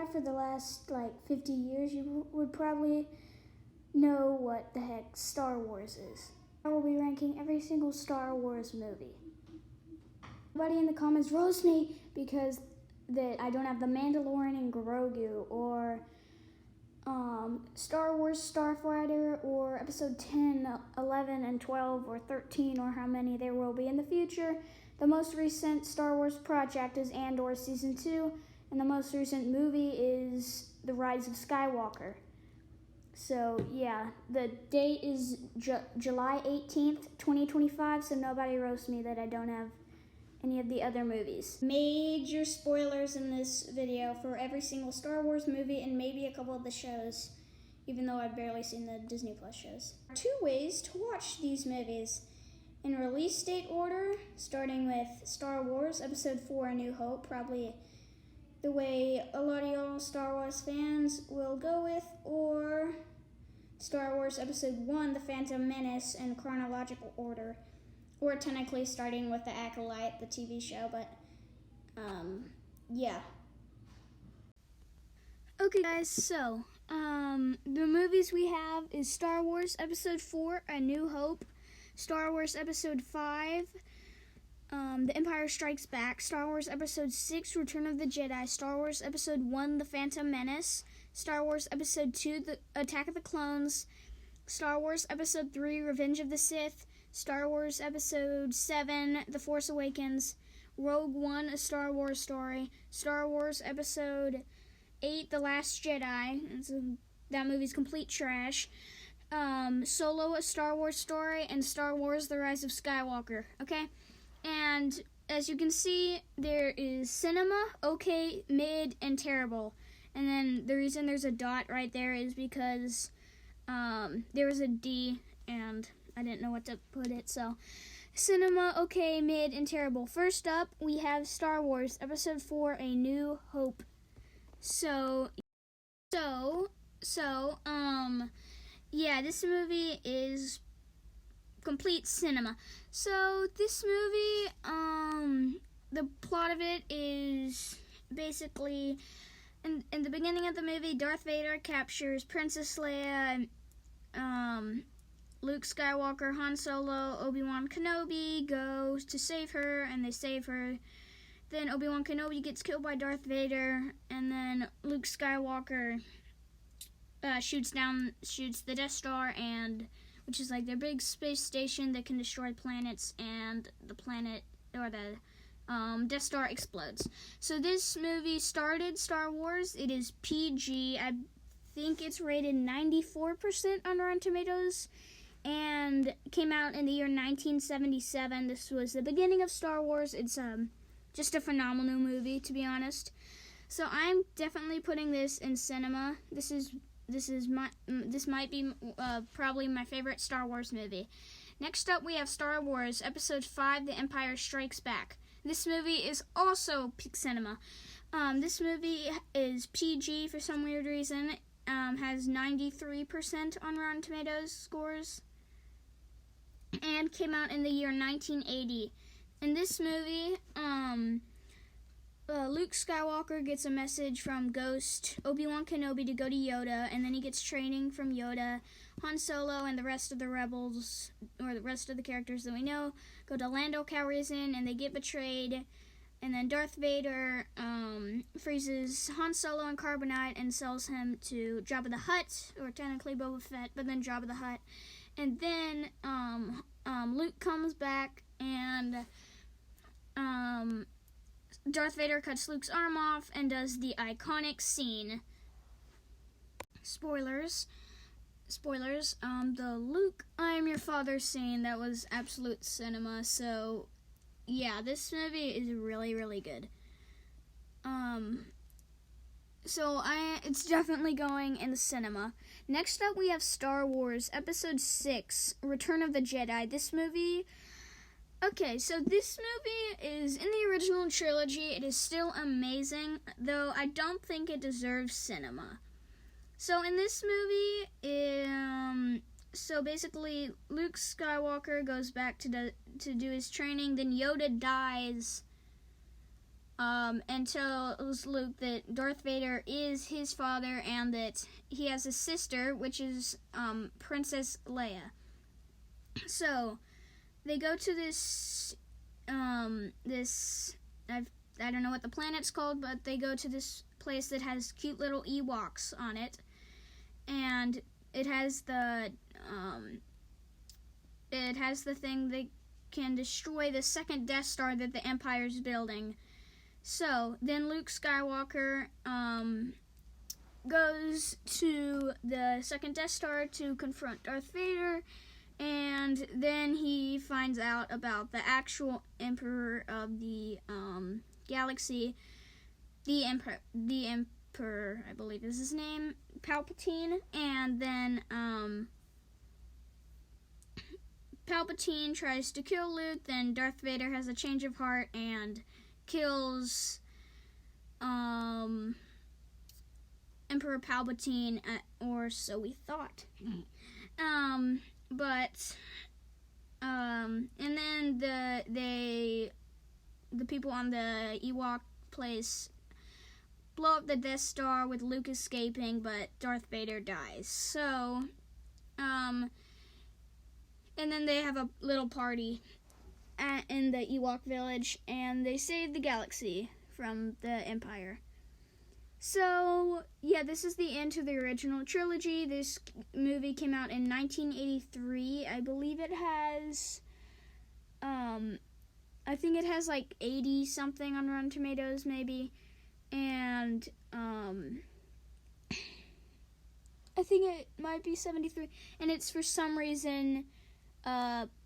alive for the last, 50 years, you would probably know what the heck Star Wars is. I will be ranking every single Star Wars movie. Everybody in the comments roast me because that I don't have The Mandalorian and Grogu, or Star Wars Starfighter, or episode 10, 11, and 12, or 13, or how many there will be in the future. The most recent Star Wars project is Andor Season 2, and the most recent movie is The Rise of Skywalker. So, yeah, the date is July 18th, 2025, so nobody roast me that I don't have any of the other movies. Major spoilers in this video for every single Star Wars movie and maybe a couple of the shows, even though I've barely seen the Disney Plus shows. 2 ways to watch these movies. In release date order, starting with Star Wars Episode 4, A New Hope, probably the way a lot of y'all Star Wars fans will go with, or Star Wars Episode 1, The Phantom Menace, in chronological order, or technically starting with The Acolyte, the TV show, but, yeah. Okay guys, so, the movies we have is Star Wars Episode 4, A New Hope, Star Wars Episode 5, The Empire Strikes Back, Star Wars Episode 6, Return of the Jedi, Star Wars Episode 1, The Phantom Menace, Star Wars Episode 2, The Attack of the Clones, Star Wars Episode 3, Revenge of the Sith, Star Wars Episode 7, The Force Awakens, Rogue One, A Star Wars Story, Star Wars Episode 8, The Last Jedi, that movie's complete trash, Solo, A Star Wars Story, and Star Wars, The Rise of Skywalker, okay? And as you can see, there is cinema, okay, mid, and terrible. And then the reason there's a dot right there is because there was a D, and I didn't know what to put it, so cinema, okay, mid, and terrible. First up, we have Star Wars Episode 4, A New Hope. Yeah, this movie is complete cinema. So this movie, the plot of it is basically, in the beginning of the movie, Darth Vader captures Princess Leia, Luke Skywalker, Han Solo, Obi-Wan Kenobi go to save her, and they save her. Then Obi-Wan Kenobi gets killed by Darth Vader, and then Luke Skywalker shoots the Death Star, and which is like their big space station that can destroy planets, and the planet, or the Death Star explodes. So this movie started Star Wars. It is PG. I think it's rated 94% on Rotten Tomatoes, and came out in the year 1977. This was the beginning of Star Wars. It's just a phenomenal movie, to be honest. So I'm definitely putting this in cinema. This might be probably my favorite Star Wars movie. Next up, we have Star Wars Episode 5, The Empire Strikes Back. This movie is also peak cinema. This movie is PG for some weird reason. Has 93% on Rotten Tomatoes scores, and came out in the year 1980. In this movie, Luke Skywalker gets a message from Ghost Obi-Wan Kenobi to go to Yoda, and then he gets training from Yoda. Han Solo and the rest of the rebels, or the rest of the characters that we know, go to Lando Calrissian, and they get betrayed. And then Darth Vader freezes Han Solo in carbonite and sells him to Jabba the Hutt, or technically Boba Fett, but then Jabba the Hutt. And then Luke comes back, and Darth Vader cuts Luke's arm off and does the iconic scene. Spoilers. The Luke, I am your father scene, that was absolute cinema. So, yeah, this movie is really, really good. It's definitely going in the cinema. Next up, we have Star Wars Episode 6, Return of the Jedi. This movie, okay, so this movie is in the original trilogy. It is still amazing, though I don't think it deserves cinema. So in this movie, so basically Luke Skywalker goes back to do his training. Then Yoda dies and tells Luke that Darth Vader is his father and that he has a sister, which is Princess Leia. So they go to this I don't know what the planet's called, but they go to this place that has cute little Ewoks on it, and it has the thing that can destroy the second Death Star that the Empire's building. So then Luke Skywalker goes to the second Death Star to confront Darth Vader, and then he finds out about the actual Emperor of the galaxy, the Emperor, I believe is his name, Palpatine, and then Palpatine tries to kill Luke, then Darth Vader has a change of heart and kills Emperor Palpatine, or so we thought. And then the people on the Ewok place blow up the Death Star with Luke escaping, but Darth Vader dies. So, and then they have a little party in the Ewok village, and they save the galaxy from the Empire. So, yeah, this is the end to the original trilogy. This movie came out in 1983. I believe it has, I think it has like 80 something on Rotten Tomatoes, maybe. And, I think it might be 73. And it's for some reason,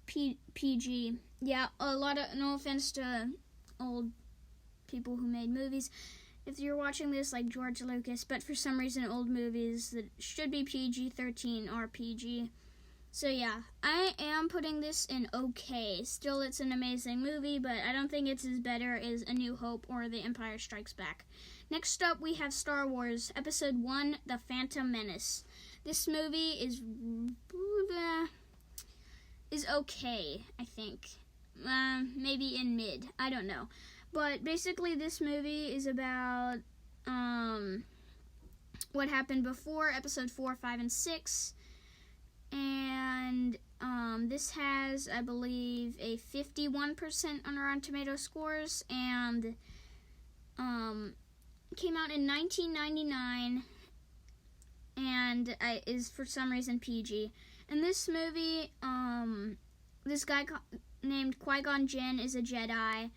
PG. Yeah, no offense to old people who made movies, if you're watching this, like George Lucas, but for some reason old movies that should be PG-13 are PG. So yeah, I am putting this in okay. Still, it's an amazing movie, but I don't think it's as better as A New Hope or The Empire Strikes Back. Next up, we have Star Wars Episode 1, The Phantom Menace. This movie is okay, I think. Maybe in mid. I don't know. But basically, this movie is about what happened before Episode 4, 5, and 6. And this has, I believe, a 51% on Rotten Tomatoes scores, and came out in 1999, and is for some reason PG. In this movie, this guy named Qui-Gon Jinn is a Jedi,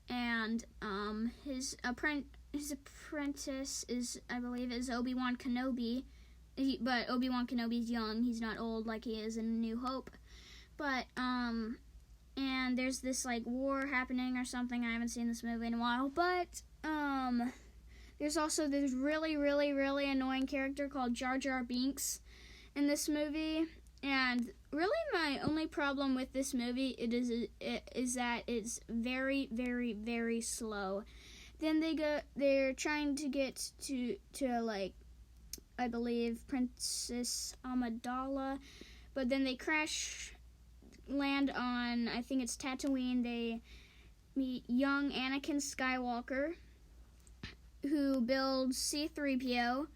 and his apprentice is, I believe, is Obi-Wan Kenobi. But Obi-Wan Kenobi's young. He's not old like he is in A New Hope. But and there's this like war happening or something. I haven't seen this movie in a while. But there's also this really annoying character called Jar Jar Binks in this movie. And really, my only problem with this movie is that it's very slow. Then they're trying to get to like, I believe, Princess Amidala, but then they land on, I think it's Tatooine. They meet young Anakin Skywalker, who builds C-3PO.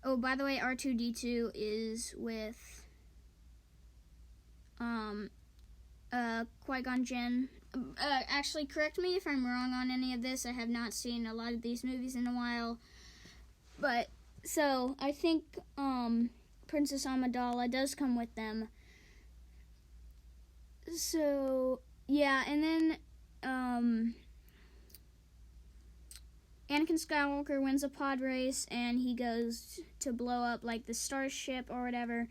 Oh, by the way, R2-D2 is with Qui-Gon Jinn. Actually, correct me if I'm wrong on any of this. I have not seen a lot of these movies in a while. But, so, I think Princess Amidala does come with them. So, yeah, and then Anakin Skywalker wins a pod race, and he goes to blow up, like, the starship or whatever.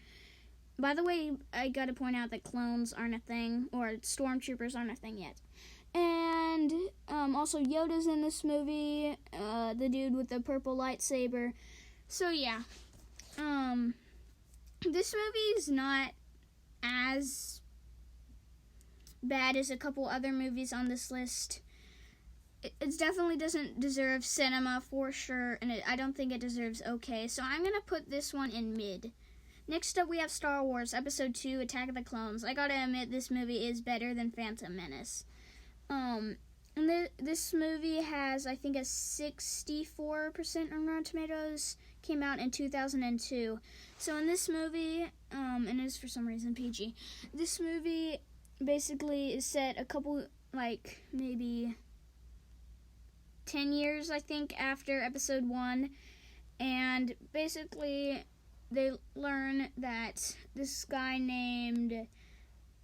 By the way, I gotta point out that clones aren't a thing, or stormtroopers aren't a thing yet. And also Yoda's in this movie, the dude with the purple lightsaber. So yeah, this movie is not as bad as a couple other movies on this list. It definitely doesn't deserve cinema for sure, and I don't think it deserves okay. So I'm gonna put this one in mid. Next up, we have Star Wars Episode 2, Attack of the Clones. I gotta admit, this movie is better than Phantom Menace. And this movie has, I think, a 64% on Rotten Tomatoes. Came out in 2002. So in this movie, and it is for some reason PG. This movie basically is set a couple, like, maybe 10 years, I think, after episode 1. And basically, they learn that this guy named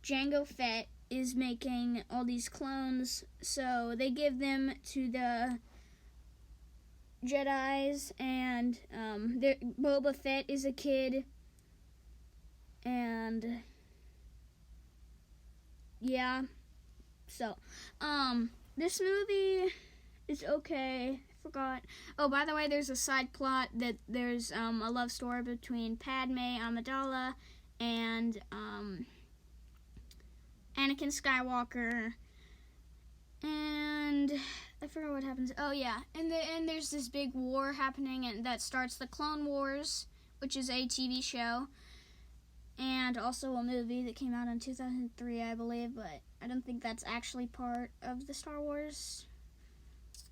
Jango Fett is making all these clones, so they give them to the Jedis, and Boba Fett is a kid, and yeah, so this movie is okay. I forgot. Oh, by the way, there's a side plot that there's a love story between Padme Amidala and Anakin Skywalker, and I forgot what happens. Oh yeah, and there's this big war happening, and that starts the Clone Wars, which is a TV show, and also a movie that came out in 2003, I believe, but I don't think that's actually part of the Star Wars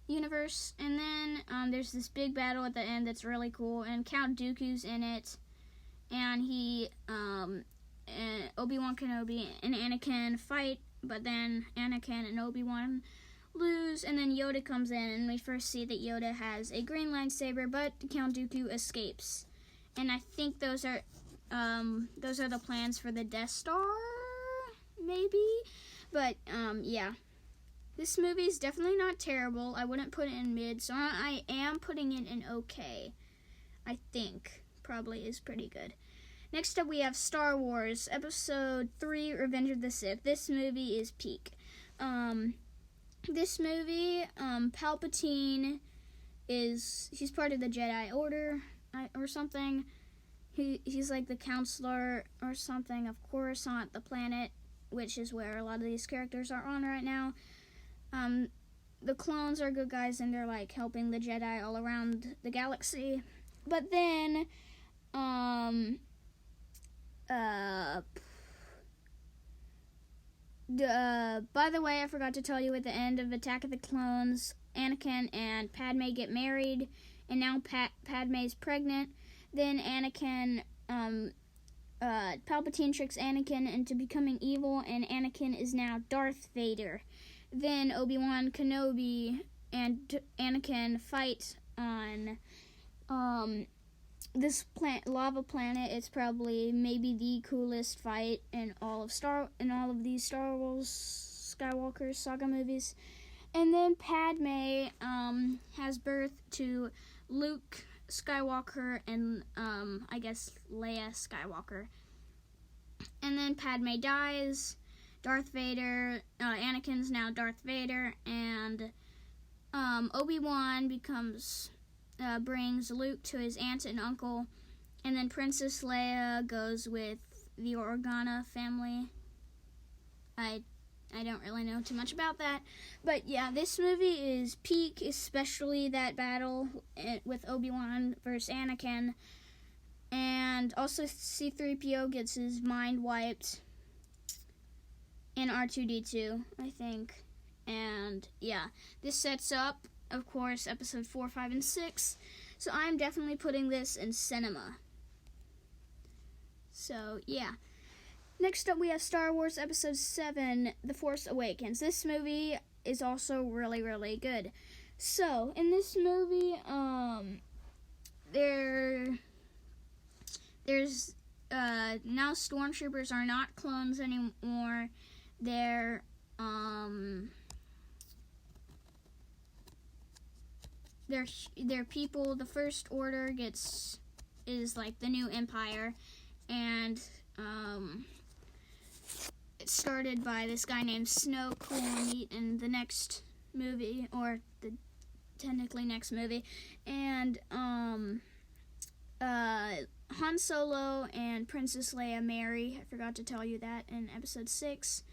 universe. And then there's this big battle at the end that's really cool, and Count Dooku's in it, and he and Obi-Wan Kenobi and Anakin fight, but then Anakin and Obi-Wan lose, and then Yoda comes in, and we first see that Yoda has a green lightsaber, but Count Dooku escapes. And I think those are the plans for the Death Star, maybe? But, yeah. This movie is definitely not terrible. I wouldn't put it in mid, so I am putting it in okay. I think. Probably is pretty good. Next up, we have Star Wars, Episode 3, Revenge of the Sith. This movie is peak. This movie, Palpatine he's part of the Jedi Order, or something. He's like the counselor or something of Coruscant, the planet, which is where a lot of these characters are on right now. The clones are good guys, and they're, like, helping the Jedi all around the galaxy. But then, by the way, I forgot to tell you, at the end of Attack of the Clones, Anakin and Padme get married, and now Padme's pregnant. Then Anakin, Palpatine tricks Anakin into becoming evil, and Anakin is now Darth Vader. Then Obi-Wan Kenobi and Anakin fight on this lava planet. It's probably maybe the coolest fight in all of these Star Wars Skywalker saga movies. And then Padme has birth to Luke Skywalker and I guess Leia Skywalker. And then Padme dies. Darth Vader, Anakin's now Darth Vader, and Obi-Wan brings Luke to his aunt and uncle, and then Princess Leia goes with the Organa family. I don't really know too much about that, but yeah, this movie is peak, especially that battle with Obi-Wan versus Anakin, and also C-3PO gets his mind wiped, and R2-D2, I think. And yeah, this sets up, of course, episode 4, 5, and 6. So I'm definitely putting this in cinema. So yeah. Next up, we have Star Wars Episode 7, The Force Awakens. This movie is also really, really good. So in this movie, there's now stormtroopers are not clones anymore. They're people. The First Order is like the new empire, and it's started by this guy named Snoke, who we'll meet in the next movie, or the technically next movie. And Han Solo and Princess Leia marry. I forgot to tell you that in episode 6.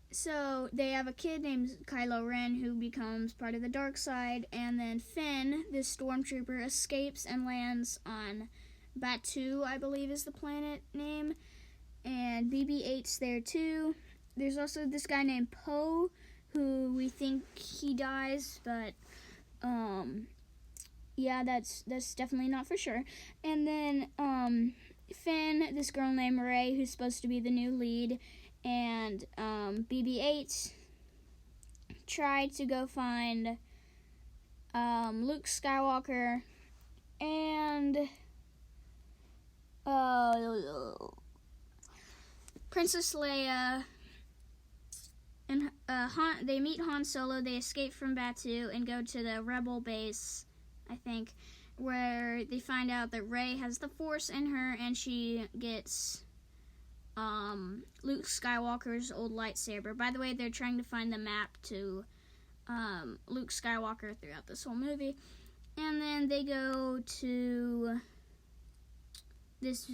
So they have a kid named Kylo Ren who becomes part of the dark side, and then Finn, this stormtrooper, escapes and lands on Batu, I believe is the planet name, and BB-8's there too. There's also this guy named Poe who we think he dies, but yeah, that's definitely not for sure. And then Finn, this girl named Rey, who's supposed to be the new lead, and BB-8 tried to go find Luke Skywalker and Princess Leia, and they meet Han Solo. They escape from Batuu and go to the Rebel base, I think, where they find out that Rey has the Force in her, and she gets Luke Skywalker's old lightsaber. By the way, they're trying to find the map to Luke Skywalker throughout this whole movie. And then they go to this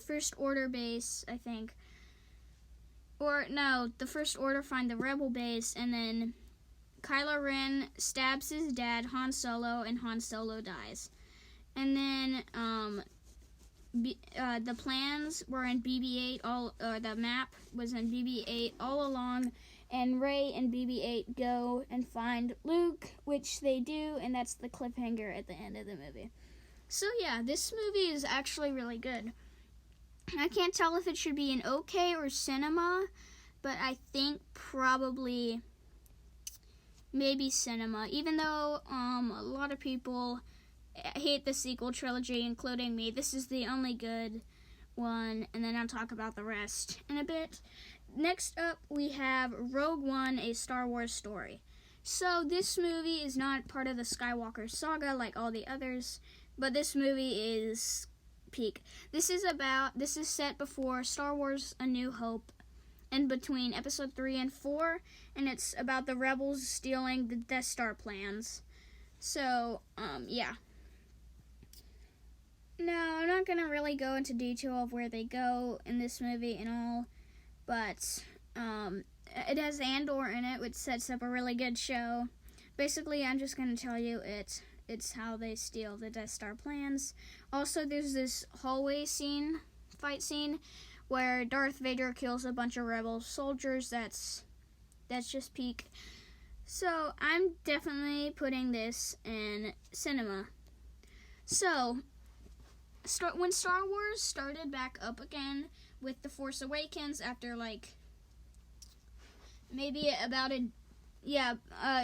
First Order base, I think. Or, no, the First Order find the Rebel base, and then Kylo Ren stabs his dad, Han Solo, and Han Solo dies. And then the plans were in BB-8, the map was in BB-8 all along, and Rey and BB-8 go and find Luke, which they do, and that's the cliffhanger at the end of the movie. So yeah, this movie is actually really good. I can't tell if it should be an okay or cinema, but I think probably maybe cinema, even though a lot of people hate the sequel trilogy, including me. This is the only good one, and then I'll talk about the rest in a bit. Next up, we have Rogue One, A Star Wars Story. So this movie is not part of the Skywalker saga like all the others, but this movie is peak. This is set before Star Wars A New Hope and between episode 3 and 4, and it's about the rebels stealing the Death Star plans. So, yeah. Now, I'm not going to really go into detail of where they go in this movie and all, but it has Andor in it, which sets up a really good show. Basically, I'm just going to tell you it's how they steal the Death Star plans. Also, there's this hallway fight scene, where Darth Vader kills a bunch of rebel soldiers. That's just peak. So, I'm definitely putting this in cinema. So, when Star Wars started back up again with The Force Awakens after, maybe about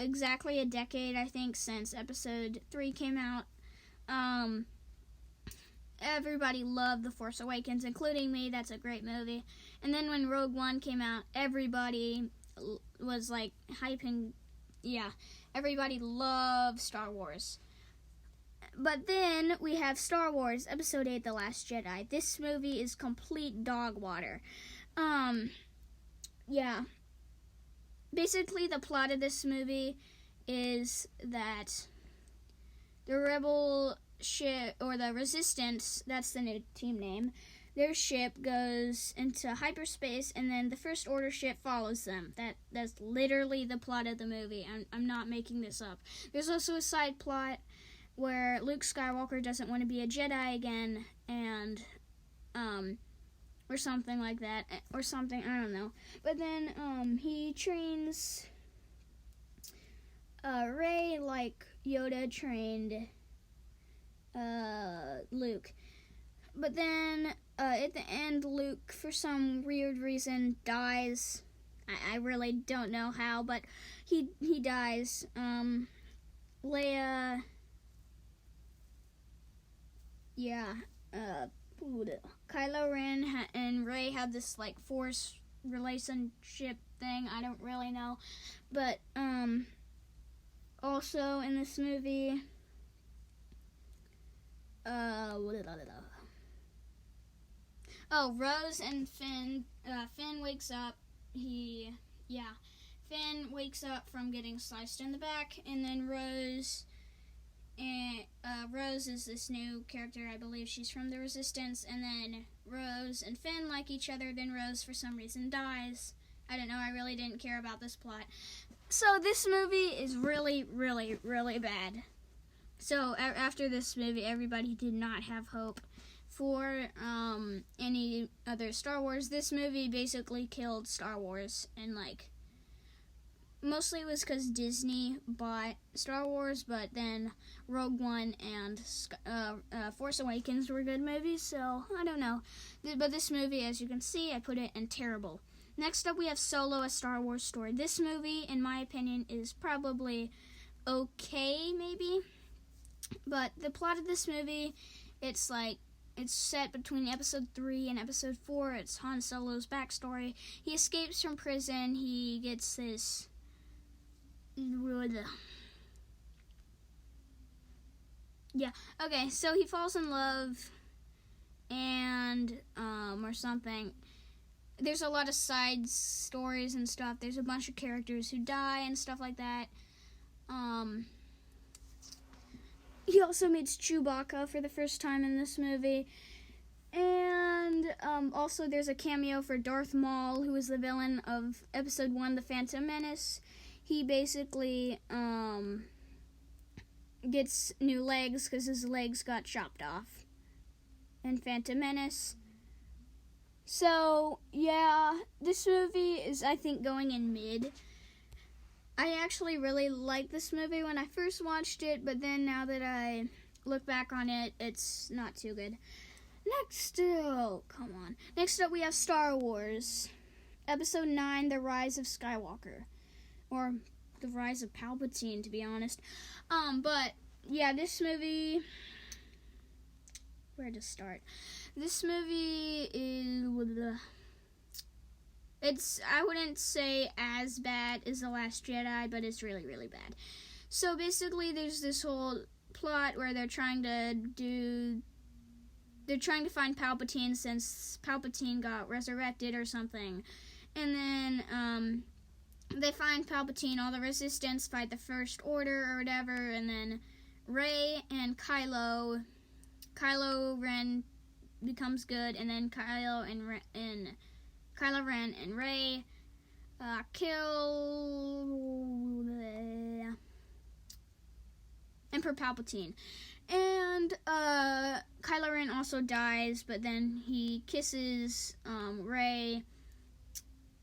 exactly a decade, I think, since episode 3 came out, everybody loved The Force Awakens, including me. That's a great movie. And then when Rogue One came out, everybody was, hyping. Yeah, everybody loved Star Wars. But then we have Star Wars Episode 8, The Last Jedi. This movie is complete dog water. Yeah. Basically, the plot of this movie is that the rebel ship, or the Resistance, that's the new team name, their ship goes into hyperspace, and then the First Order ship follows them. That's literally the plot of the movie. I'm not making this up. There's also a side plot where Luke Skywalker doesn't want to be a Jedi again, and or something like that, or something, I don't know. But then he trains Rey like Yoda trained Luke. But then at the end, Luke, for some weird reason, dies. I really don't know how, but he dies. Leia, Kylo Ren and Rey have this Force relationship thing. I don't really know, but also in this movie, Rose and Finn. Finn wakes up. Finn wakes up from getting sliced in the back, and then Rose is this new character. I believe she's from the Resistance, and then Rose and Finn like each other, then Rose for some reason dies. I don't know, I really didn't care about this plot. So this movie is really, really, really bad. So after this movie, everybody did not have hope for any other Star Wars. This movie basically killed Star Wars, and mostly it was because Disney bought Star Wars, but then Rogue One and Force Awakens were good movies, so I don't know. But this movie, as you can see, I put it in terrible. Next up, we have Solo, A Star Wars Story. This movie, in my opinion, is probably okay, maybe. But the plot of this movie, it's set between episode 3 and episode 4. It's Han Solo's backstory. He escapes from prison. He gets this... Yeah, okay, so he falls in love and, or something. There's a lot of side stories and stuff. There's a bunch of characters who die and stuff like that. He also meets Chewbacca for the first time in this movie. And also there's a cameo for Darth Maul, who is the villain of Episode 1, The Phantom Menace. He basically gets new legs because his legs got chopped off in Phantom Menace. So, yeah, this movie is, I think, going in mid. I actually really liked this movie when I first watched it, but then now that I look back on it, it's not too good. Next up we have Star Wars, Episode 9, The Rise of Skywalker, or The Rise of Palpatine, to be honest. But, yeah, this movie, where to start? This movie is... I wouldn't say as bad as The Last Jedi, but it's really, really bad. So basically there's this whole plot where they're trying to find Palpatine since Palpatine got resurrected or something. And then they find Palpatine, all the Resistance fight the First Order or whatever, and then Rey and Kylo Ren becomes good, and then Kylo Ren and Rey kill Emperor Palpatine. And Kylo Ren also dies, but then he kisses Rey.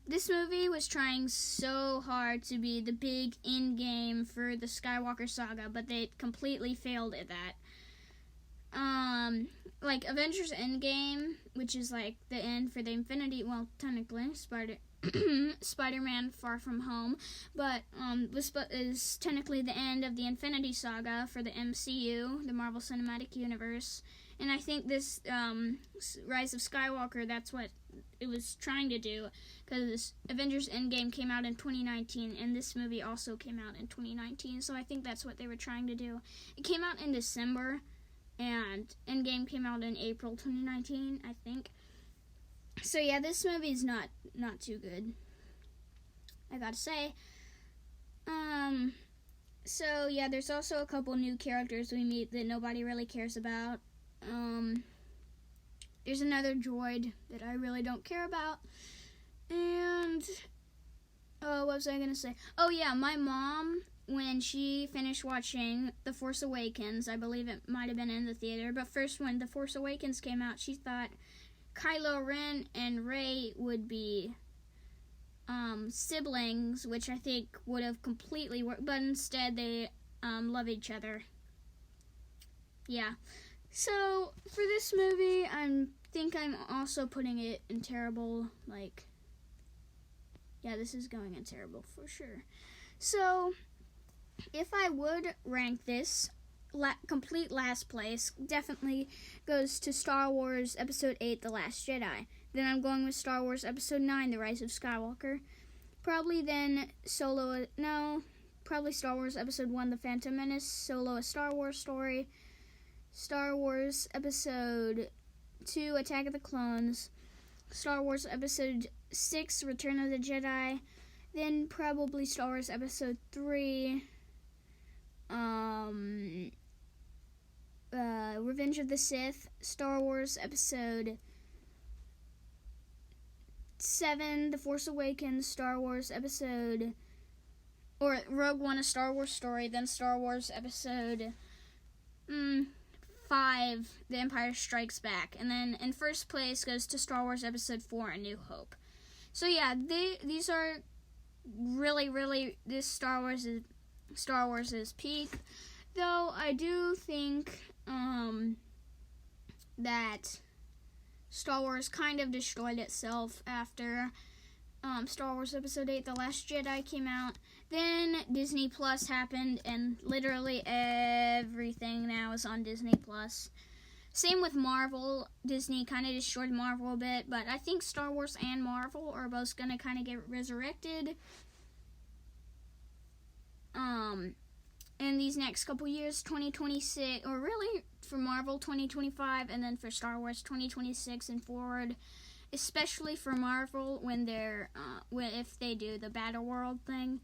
This movie was trying so hard to be the big end game for the Skywalker saga, but they completely failed at that. Like Avengers Endgame, which is like the end for the Infinity, well, technically Spider-Man Far From Home, but is technically the end of the Infinity Saga for the MCU, the Marvel Cinematic Universe. And I think this Rise of Skywalker, that's what it was trying to do, because Avengers Endgame came out in 2019, and this movie also came out in 2019, so I think that's what they were trying to do. It came out in December, and Endgame came out in April 2019, I think. So yeah, this movie's not too good, I gotta say. So yeah, there's also a couple new characters we meet that nobody really cares about. There's another droid that I really don't care about. And what was I gonna say? Oh yeah, my mom, when she finished watching The Force Awakens, I believe it might have been in the theater, but first when The Force Awakens came out, she thought Kylo Ren and Rey would be siblings, which I think would have completely worked, but instead they love each other. Yeah. So for this movie, I think I'm also putting it in terrible, yeah, this is going in terrible for sure. So if I would rank this, complete last place definitely goes to Star Wars Episode 8, The Last Jedi. Then I'm going with Star Wars Episode 9, The Rise of Skywalker. Probably then probably Star Wars Episode 1, The Phantom Menace, Solo, A Star Wars Story, Star Wars Episode 2, Attack of the Clones, Star Wars Episode 6, Return of the Jedi, then probably Star Wars Episode 3, Revenge of the Sith, Star Wars Episode 7, The Force Awakens, Star Wars Episode, or Rogue One, A Star Wars Story, then Star Wars Episode 5, The Empire Strikes Back, and then in first place goes to Star Wars Episode 4, A New Hope. So yeah, these are really, this Star Wars is peak. Though I do think that Star Wars kind of destroyed itself after Star Wars Episode 8, The Last Jedi came out. Then Disney Plus happened, and literally everything now is on Disney Plus. Same with Marvel. Disney kind of destroyed Marvel a bit, but I think Star Wars and Marvel are both going to kind of get resurrected in these next couple years, 2026, or really for Marvel 2025, and then for Star Wars 2026 and forward, especially for Marvel when they're if they do the Battle World thing.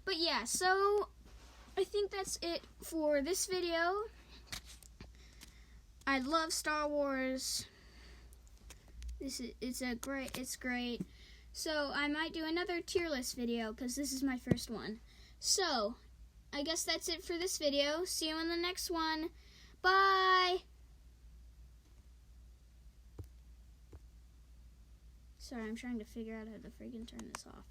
But yeah, so I think that's it for this video. I love Star Wars. It's great. So I might do another tier list video because this is my first one. So I guess that's it for this video. See you in the next one. Bye. Sorry, I'm trying to figure out how to freaking turn this off.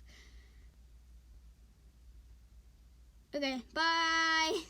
Okay, bye.